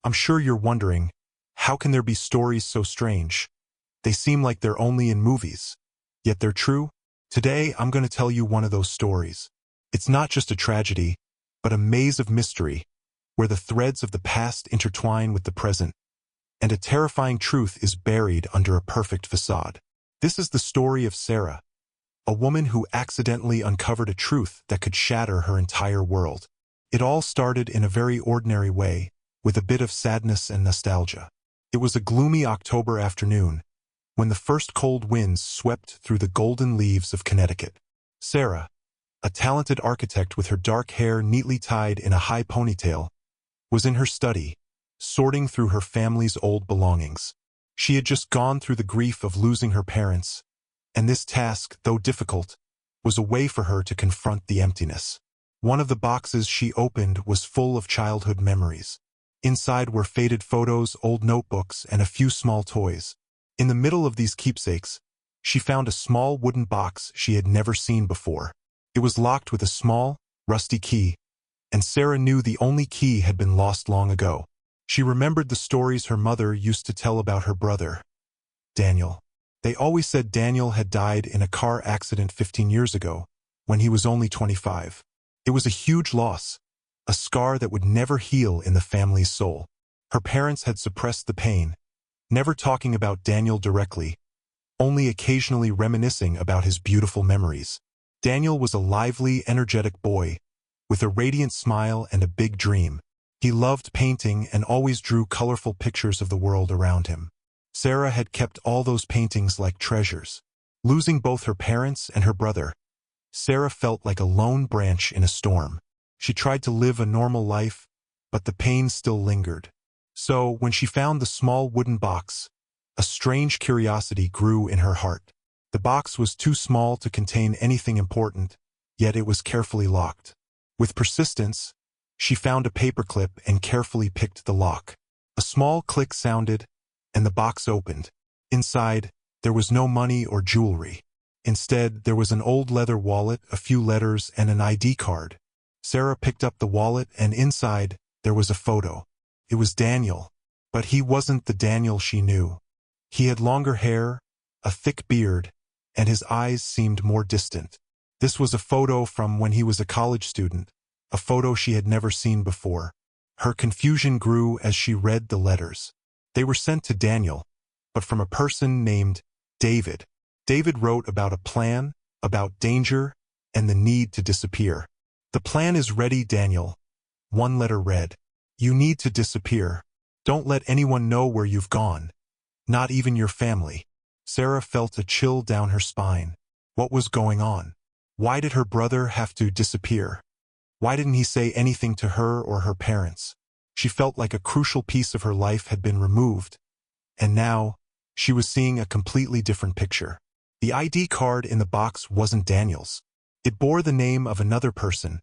I'm sure you're wondering, how can there be stories so strange? They seem like they're only in movies. Yet they're true? Today, I'm going to tell you one of those stories. It's not just a tragedy, but a maze of mystery, where the threads of the past intertwine with the present, and a terrifying truth is buried under a perfect facade. This is the story of Sarah, a woman who accidentally uncovered a truth that could shatter her entire world. It all started in a very ordinary way, with a bit of sadness and nostalgia. It was a gloomy October afternoon, when the first cold winds swept through the golden leaves of Connecticut. Sarah, a talented architect with her dark hair neatly tied in a high ponytail, was in her study, sorting through her family's old belongings. She had just gone through the grief of losing her parents, and this task, though difficult, was a way for her to confront the emptiness. One of the boxes she opened was full of childhood memories. Inside were faded photos, old notebooks, and a few small toys. In the middle of these keepsakes, she found a small wooden box she had never seen before. It was locked with a small, rusty key, and Sarah knew the only key had been lost long ago. She remembered the stories her mother used to tell about her brother, Daniel. They always said Daniel had died in a car accident 15 years ago, when he was only 25. It was a huge loss, a scar that would never heal in the family's soul. Her parents had suppressed the pain, never talking about Daniel directly, only occasionally reminiscing about his beautiful memories. Daniel was a lively, energetic boy, with a radiant smile and a big dream. He loved painting and always drew colorful pictures of the world around him. Sarah had kept all those paintings like treasures. Losing both her parents and her brother, Sarah felt like a lone branch in a storm. She tried to live a normal life, but the pain still lingered. So, when she found the small wooden box, a strange curiosity grew in her heart. The box was too small to contain anything important, yet it was carefully locked. With persistence, she found a paperclip and carefully picked the lock. A small click sounded, and the box opened. Inside, there was no money or jewelry. Instead, there was an old leather wallet, a few letters, and an ID card. Sarah picked up the wallet, and inside, there was a photo. It was Daniel, but he wasn't the Daniel she knew. He had longer hair, a thick beard, and his eyes seemed more distant. This was a photo from when he was a college student, a photo she had never seen before. Her confusion grew as she read the letters. They were sent to Daniel, but from a person named David. David wrote about a plan, about danger, and the need to disappear. "The plan is ready, Daniel," one letter read. "You need to disappear. Don't let anyone know where you've gone. Not even your family." Sarah felt a chill down her spine. What was going on? Why did her brother have to disappear? Why didn't he say anything to her or her parents? She felt like a crucial piece of her life had been removed, and now, she was seeing a completely different picture. The ID card in the box wasn't Daniel's. It bore the name of another person,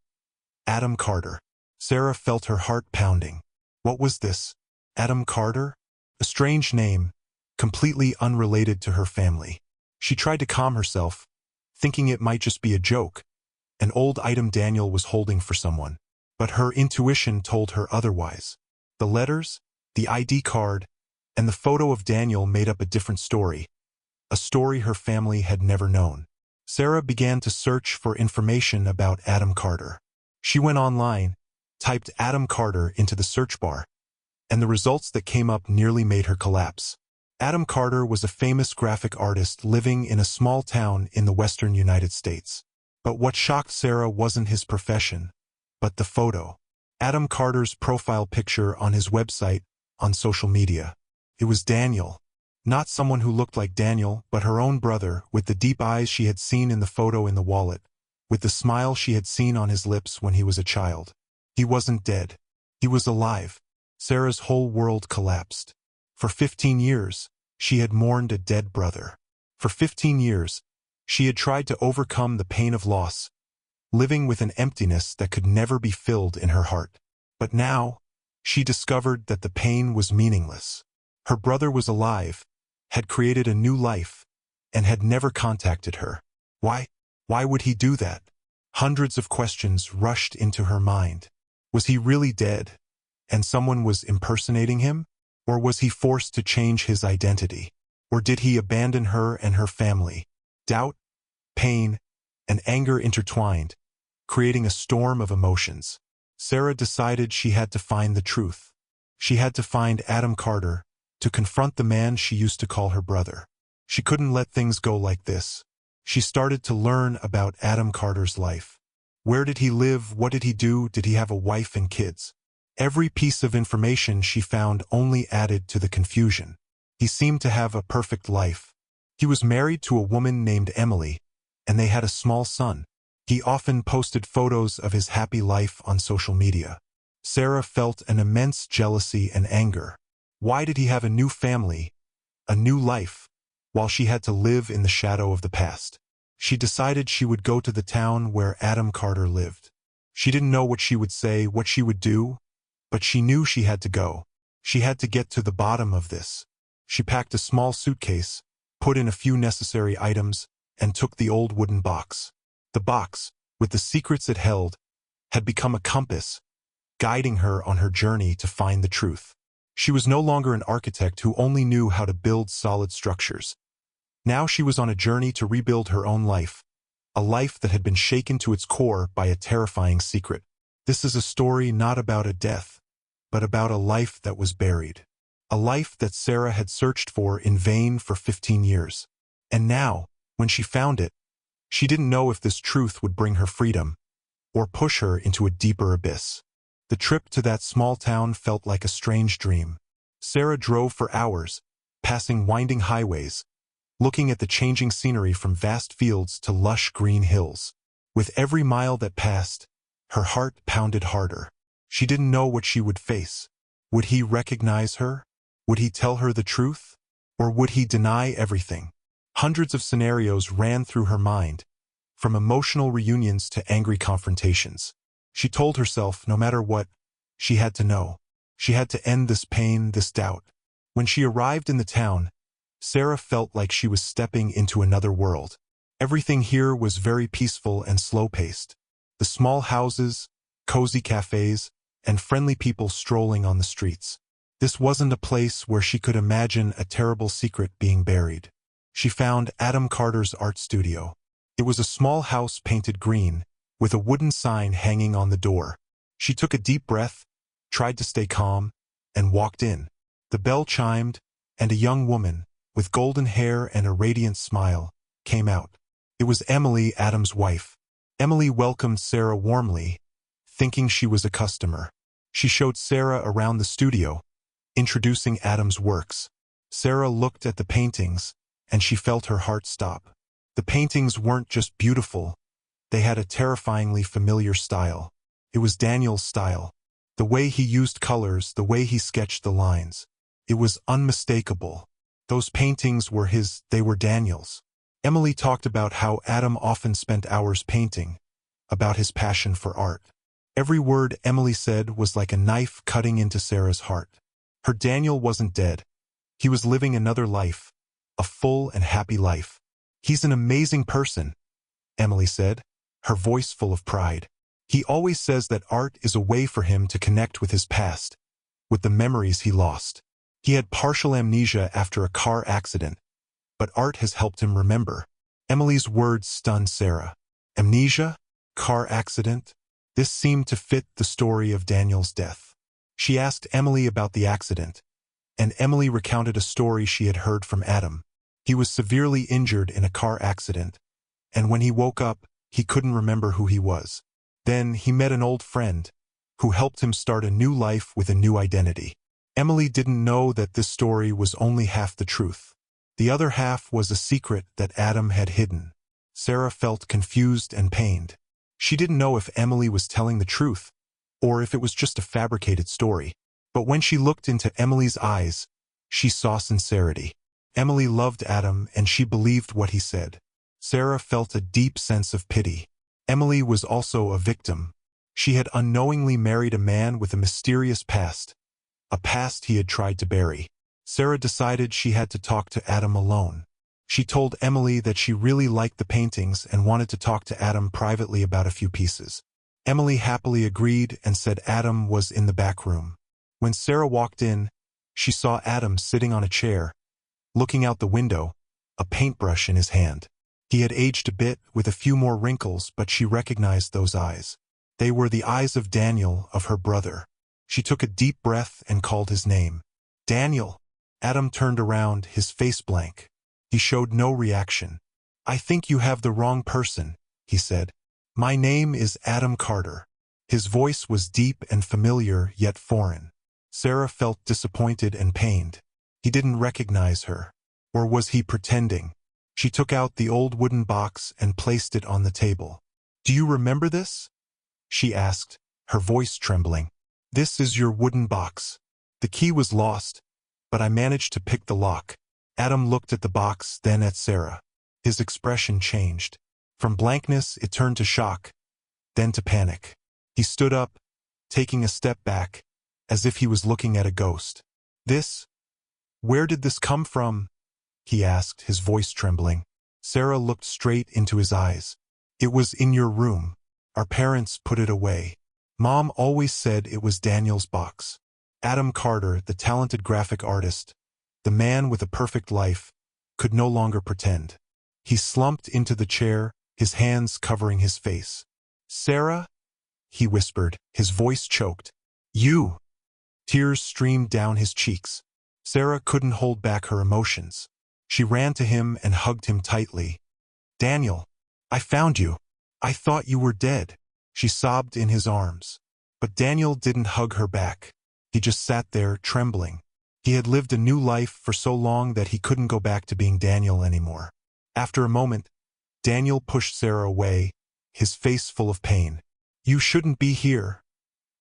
Adam Carter. Sarah felt her heart pounding. What was this? Adam Carter? A strange name, completely unrelated to her family. She tried to calm herself, thinking it might just be a joke, an old item Daniel was holding for someone. But her intuition told her otherwise. The letters, the ID card, and the photo of Daniel made up a different story, a story her family had never known. Sarah began to search for information about Adam Carter. She went online, typed Adam Carter into the search bar, and the results that came up nearly made her collapse. Adam Carter was a famous graphic artist living in a small town in the western United States. But what shocked Sarah wasn't his profession, but the photo. Adam Carter's profile picture on his website, on social media. It was Daniel. Not someone who looked like Daniel, but her own brother, with the deep eyes she had seen in the photo in the wallet, with the smile she had seen on his lips when he was a child. He wasn't dead. He was alive. Sarah's whole world collapsed. For 15 years, she had mourned a dead brother. For 15 years, she had tried to overcome the pain of loss, living with an emptiness that could never be filled in her heart. But now, she discovered that the pain was meaningless. Her brother was alive, had created a new life, and had never contacted her. Why? Why would he do that? Hundreds of questions rushed into her mind. Was he really dead? and someone was impersonating him? Or was he forced to change his identity? Or did he abandon her and her family? Doubt, pain, and anger intertwined, creating a storm of emotions. Sarah decided she had to find the truth. She had to find Adam Carter, to confront the man she used to call her brother. She couldn't let things go like this. She started to learn about Adam Carter's life. Where did he live? What did he do? Did he have a wife and kids? Every piece of information she found only added to the confusion. He seemed to have a perfect life. He was married to a woman named Emily, and they had a small son. He often posted photos of his happy life on social media. Sarah felt an immense jealousy and anger. Why did he have a new family, a new life, while she had to live in the shadow of the past? She decided she would go to the town where Adam Carter lived. She didn't know what she would say, what she would do, but she knew she had to go. She had to get to the bottom of this. She packed a small suitcase, put in a few necessary items, and took the old wooden box. The box, with the secrets it held, had become a compass, guiding her on her journey to find the truth. She was no longer an architect who only knew how to build solid structures. Now she was on a journey to rebuild her own life, a life that had been shaken to its core by a terrifying secret. This is a story not about a death, but about a life that was buried. A life that Sarah had searched for in vain for 15 years. And now, when she found it, she didn't know if this truth would bring her freedom or push her into a deeper abyss. The trip to that small town felt like a strange dream. Sarah drove for hours, passing winding highways, looking at the changing scenery from vast fields to lush green hills. With every mile that passed, her heart pounded harder. She didn't know what she would face. Would he recognize her? Would he tell her the truth? Or would he deny everything? Hundreds of scenarios ran through her mind, from emotional reunions to angry confrontations. She told herself, no matter what, she had to know. She had to end this pain, this doubt. When she arrived in the town, Sarah felt like she was stepping into another world. Everything here was very peaceful and slow-paced. The small houses, cozy cafes, and friendly people strolling on the streets. This wasn't a place where she could imagine a terrible secret being buried. She found Adam Carter's art studio. It was a small house painted green, with a wooden sign hanging on the door. She took a deep breath, tried to stay calm, and walked in. The bell chimed, and a young woman, with golden hair and a radiant smile, came out. It was Emily, Adam's wife. Emily welcomed Sarah warmly, thinking she was a customer. She showed Sarah around the studio, introducing Adam's works. Sarah looked at the paintings, and she felt her heart stop. The paintings weren't just beautiful, they had a terrifyingly familiar style. It was Daniel's style. The way he used colors, the way he sketched the lines. It was unmistakable. Those paintings were his, they were Daniel's. Emily talked about how Adam often spent hours painting, about his passion for art. Every word Emily said was like a knife cutting into Sarah's heart. Her Daniel wasn't dead. He was living another life, a full and happy life. He's an amazing person, Emily said, her voice full of pride. He always says that art is a way for him to connect with his past, with the memories he lost. He had partial amnesia after a car accident, but art has helped him remember. Emily's words stunned Sarah. Amnesia? Car accident? This seemed to fit the story of Daniel's death. She asked Emily about the accident, and Emily recounted a story she had heard from Adam. He was severely injured in a car accident, and when he woke up, he couldn't remember who he was. Then he met an old friend, who helped him start a new life with a new identity. Emily didn't know that this story was only half the truth. The other half was a secret that Adam had hidden. Sarah felt confused and pained. She didn't know if Emily was telling the truth, or if it was just a fabricated story. But when she looked into Emily's eyes, she saw sincerity. Emily loved Adam, and she believed what he said. Sarah felt a deep sense of pity. Emily was also a victim. She had unknowingly married a man with a mysterious past, a past he had tried to bury. Sarah decided she had to talk to Adam alone. She told Emily that she really liked the paintings and wanted to talk to Adam privately about a few pieces. Emily happily agreed and said Adam was in the back room. When Sarah walked in, she saw Adam sitting on a chair, looking out the window, a paintbrush in his hand. He had aged a bit, with a few more wrinkles, but she recognized those eyes. They were the eyes of Daniel, of her brother. She took a deep breath and called his name. Daniel! Adam turned around, his face blank. He showed no reaction. I think you have the wrong person, he said. My name is Adam Carter. His voice was deep and familiar, yet foreign. Sarah felt disappointed and pained. He didn't recognize her. Or was he pretending? She took out the old wooden box and placed it on the table. Do you remember this? She asked, her voice trembling. This is your wooden box. The key was lost, but I managed to pick the lock. Adam looked at the box, then at Sarah. His expression changed. From blankness, it turned to shock, then to panic. He stood up, taking a step back, as if he was looking at a ghost. Where did this come from? He asked, his voice trembling. Sarah looked straight into his eyes. It was in your room. Our parents put it away. Mom always said it was Daniel's box. Adam Carter, the talented graphic artist, the man with a perfect life, could no longer pretend. He slumped into the chair, his hands covering his face. Sarah? He whispered, his voice choked. You! Tears streamed down his cheeks. Sarah couldn't hold back her emotions. She ran to him and hugged him tightly. Daniel, I found you. I thought you were dead. She sobbed in his arms. But Daniel didn't hug her back. He just sat there, trembling. He had lived a new life for so long that he couldn't go back to being Daniel anymore. After a moment, Daniel pushed Sarah away, his face full of pain. You shouldn't be here,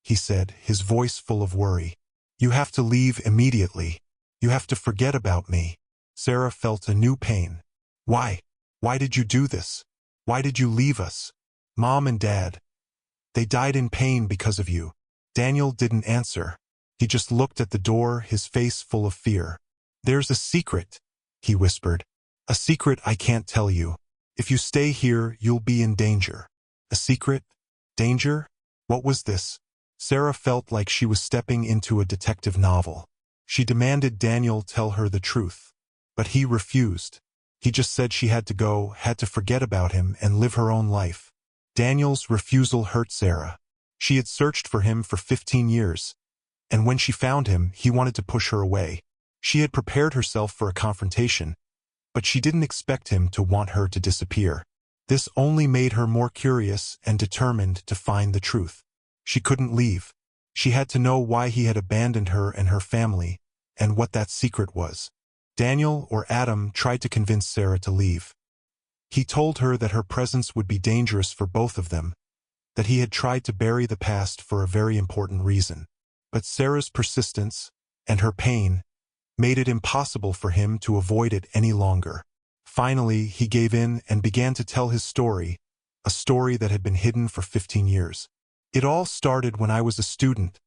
he said, his voice full of worry. You have to leave immediately. You have to forget about me. Sarah felt a new pain. Why? Why did you do this? Why did you leave us? Mom and Dad. They died in pain because of you. Daniel didn't answer. He just looked at the door, his face full of fear. There's a secret, he whispered. A secret I can't tell you. If you stay here, you'll be in danger. A secret? Danger? What was this? Sarah felt like she was stepping into a detective novel. She demanded Daniel tell her the truth. But he refused. He just said she had to go, had to forget about him and live her own life. Daniel's refusal hurt Sarah. She had searched for him for 15 years. And when she found him, he wanted to push her away. She had prepared herself for a confrontation, but she didn't expect him to want her to disappear. This only made her more curious and determined to find the truth. She couldn't leave. She had to know why he had abandoned her and her family, and what that secret was. Daniel, or Adam, tried to convince Sarah to leave. He told her that her presence would be dangerous for both of them, that he had tried to bury the past for a very important reason. But Sarah's persistence, and her pain, made it impossible for him to avoid it any longer. Finally, he gave in and began to tell his story, a story that had been hidden for 15 years. It all started when I was a student,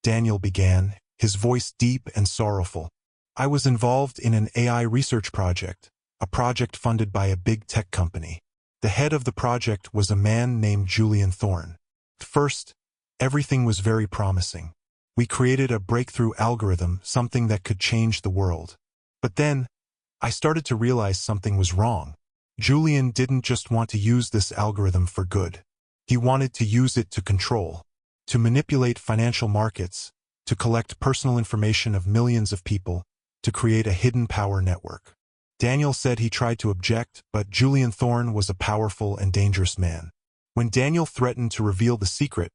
Daniel began, his voice deep and sorrowful. I was involved in an AI research project, a project funded by a big tech company. The head of the project was a man named Julian Thorne. At first, everything was very promising. We created a breakthrough algorithm, something that could change the world. But then, I started to realize something was wrong. Julian didn't just want to use this algorithm for good. He wanted to use it to control, to manipulate financial markets, to collect personal information of millions of people, to create a hidden power network. Daniel said he tried to object, but Julian Thorne was a powerful and dangerous man. When Daniel threatened to reveal the secret,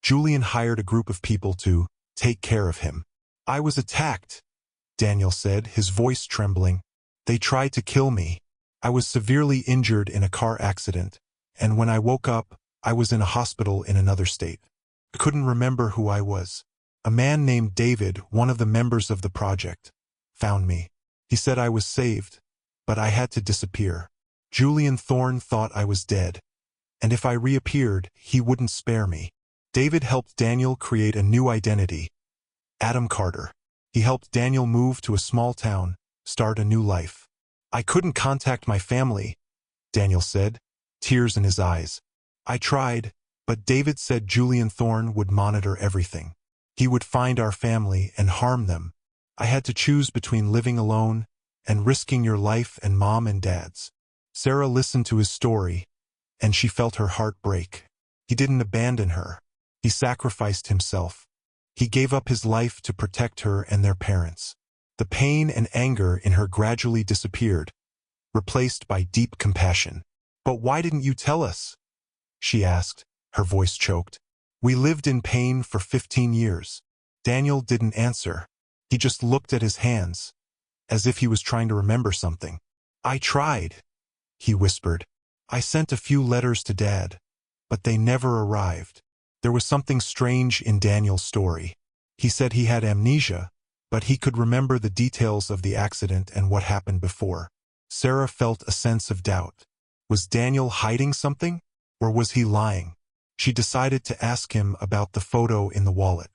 Julian hired a group of people to take care of him. I was attacked, Daniel said, his voice trembling. They tried to kill me. I was severely injured in a car accident, and when I woke up, I was in a hospital in another state. I couldn't remember who I was. A man named David, one of the members of the project, found me. He said I was saved, but I had to disappear. Julian Thorne thought I was dead, and if I reappeared, he wouldn't spare me. David helped Daniel create a new identity, Adam Carter. He helped Daniel move to a small town, start a new life. I couldn't contact my family, Daniel said, tears in his eyes. I tried, but David said Julian Thorne would monitor everything. He would find our family and harm them. I had to choose between living alone and risking your life and Mom and Dad's. Sarah listened to his story, and she felt her heart break. He didn't abandon her. He sacrificed himself. He gave up his life to protect her and their parents. The pain and anger in her gradually disappeared, replaced by deep compassion. "But why didn't you tell us?" she asked, her voice choked. "We lived in pain for 15 years. Daniel didn't answer. He just looked at his hands, as if he was trying to remember something. "I tried," he whispered. "I sent a few letters to Dad, but they never arrived." There was something strange in Daniel's story. He said he had amnesia, but he could remember the details of the accident and what happened before. Sarah felt a sense of doubt. Was Daniel hiding something, or was he lying? She decided to ask him about the photo in the wallet.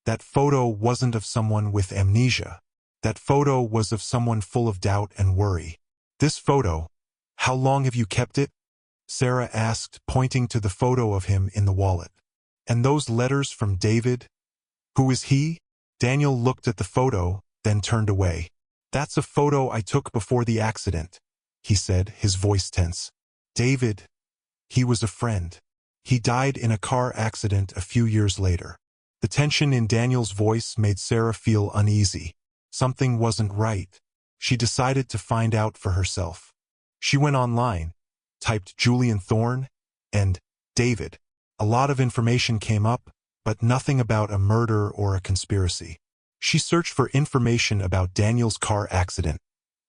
That photo wasn't of someone with amnesia. That photo was of someone full of doubt and worry. "This photo, how long have you kept it?" Sarah asked, pointing to the photo of him in the wallet. "And those letters from David? Who is he?" Daniel looked at the photo, then turned away. "That's a photo I took before the accident," he said, his voice tense. "David, he was a friend. He died in a car accident a few years later." The tension in Daniel's voice made Sarah feel uneasy. Something wasn't right. She decided to find out for herself. She went online, typed Julian Thorne, and David. A lot of information came up, but nothing about a murder or a conspiracy. She searched for information about Daniel's car accident,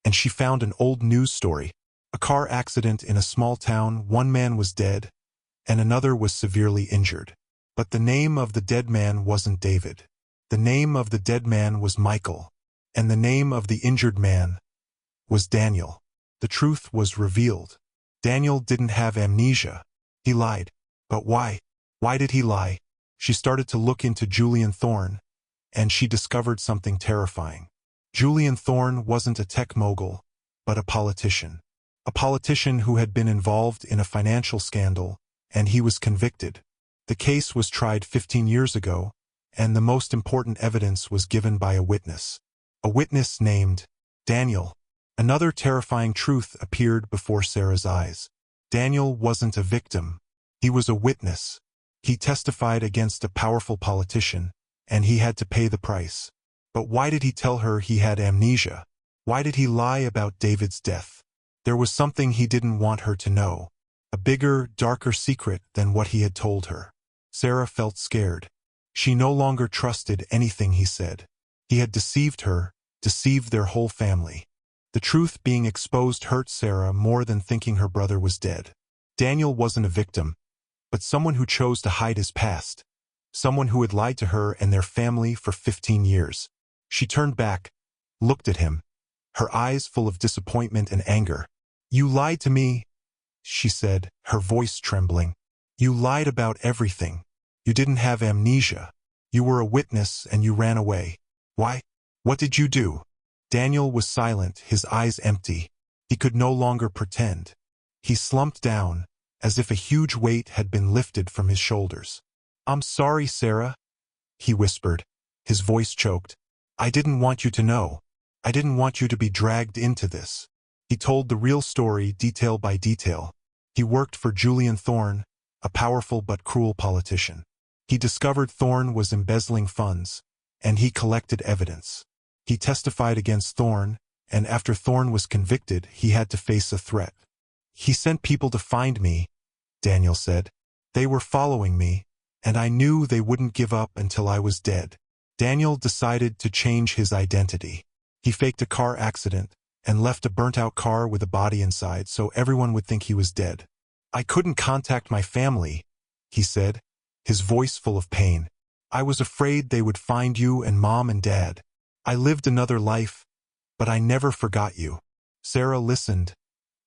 and she found an old news story. A car accident in a small town, one man was dead, and another was severely injured. But the name of the dead man wasn't David. The name of the dead man was Michael, and the name of the injured man was Daniel. The truth was revealed. Daniel didn't have amnesia. He lied. But why? Why did he lie? She started to look into Julian Thorne, and she discovered something terrifying. Julian Thorne wasn't a tech mogul, but a politician. A politician who had been involved in a financial scandal, and he was convicted. The case was tried 15 years ago, and the most important evidence was given by a witness. A witness named Daniel. Another terrifying truth appeared before Sarah's eyes. Daniel wasn't a victim. He was a witness. He testified against a powerful politician, and he had to pay the price. But why did he tell her he had amnesia? Why did he lie about David's death? There was something he didn't want her to know. A bigger, darker secret than what he had told her. Sarah felt scared. She no longer trusted anything he said. He had deceived her, deceived their whole family. The truth being exposed hurt Sarah more than thinking her brother was dead. Daniel wasn't a victim, but someone who chose to hide his past. Someone who had lied to her and their family for 15 years. She turned back, looked at him, her eyes full of disappointment and anger. "You lied to me," she said, her voice trembling. "You lied about everything. You didn't have amnesia. You were a witness and you ran away. Why? What did you do?" Daniel was silent, his eyes empty. He could no longer pretend. He slumped down, as if a huge weight had been lifted from his shoulders. "I'm sorry, Sarah," he whispered, his voice choked. "I didn't want you to know. I didn't want you to be dragged into this." He told the real story, detail by detail. He worked for Julian Thorne, a powerful but cruel politician. He discovered Thorne was embezzling funds, and he collected evidence. He testified against Thorne, and after Thorne was convicted, he had to face a threat. "He sent people to find me," Daniel said. "They were following me, and I knew they wouldn't give up until I was dead." Daniel decided to change his identity. He faked a car accident and left a burnt-out car with a body inside so everyone would think he was dead. "I couldn't contact my family," he said, his voice full of pain. "I was afraid they would find you and Mom and Dad. I lived another life, but I never forgot you." Sarah listened,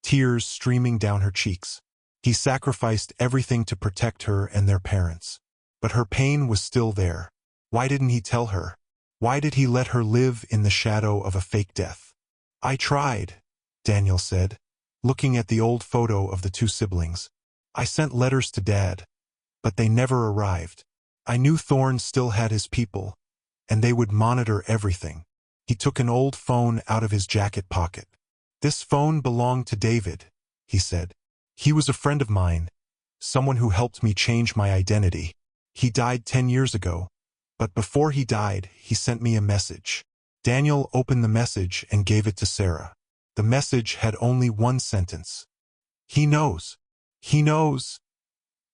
tears streaming down her cheeks. He sacrificed everything to protect her and their parents. But her pain was still there. Why didn't he tell her? Why did he let her live in the shadow of a fake death? "I tried," Daniel said, looking at the old photo of the two siblings. "I sent letters to Dad, but they never arrived. I knew Thorne still had his people, and they would monitor everything. He took an old phone out of his jacket pocket. "This phone belonged to David," he said. "He was a friend of mine, someone who helped me change my identity. He died 10 years ago, but before he died, he sent me a message." Daniel opened the message and gave it to Sarah. The message had only one sentence. "He knows. He knows,"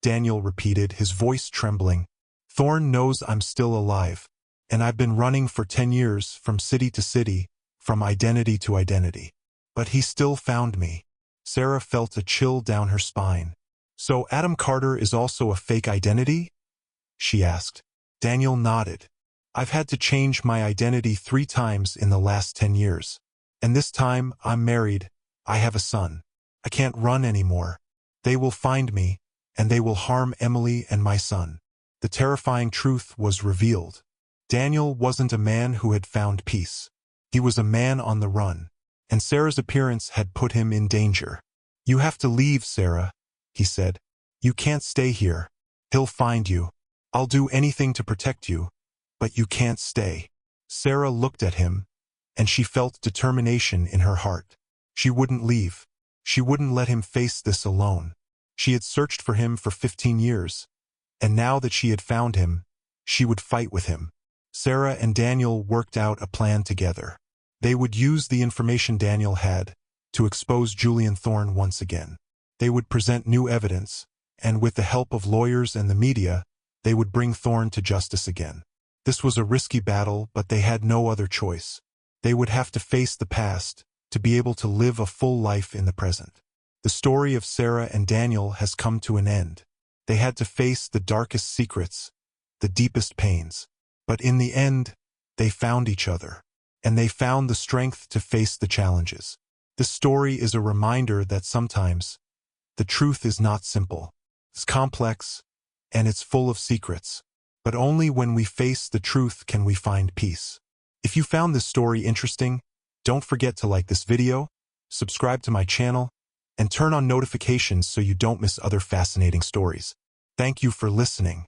Daniel repeated, his voice trembling. "Thorne knows I'm still alive, and I've been running for 10 years from city to city, from identity to identity. But he still found me." Sarah felt a chill down her spine. "So Adam Carter is also a fake identity?" she asked. Daniel nodded. "I've had to change my identity 3 times in the last 10 years. And this time, I'm married, I have a son. I can't run anymore. They will find me, and they will harm Emily and my son." The terrifying truth was revealed. Daniel wasn't a man who had found peace. He was a man on the run, and Sarah's appearance had put him in danger. "You have to leave, Sarah," he said. "You can't stay here. He'll find you. I'll do anything to protect you, but you can't stay." Sarah looked at him, and she felt determination in her heart. She wouldn't leave. She wouldn't let him face this alone. She had searched for him for 15 years, and now that she had found him, she would fight with him. Sarah and Daniel worked out a plan together. They would use the information Daniel had to expose Julian Thorne once again. They would present new evidence, and with the help of lawyers and the media, they would bring Thorne to justice again. This was a risky battle, but they had no other choice. They would have to face the past to be able to live a full life in the present. The story of Sarah and Daniel has come to an end. They had to face the darkest secrets, the deepest pains. But in the end, they found each other, and they found the strength to face the challenges. This story is a reminder that sometimes the truth is not simple. It's complex, and it's full of secrets. But only when we face the truth can we find peace. If you found this story interesting, don't forget to like this video, subscribe to my channel, and turn on notifications so you don't miss other fascinating stories. Thank you for listening.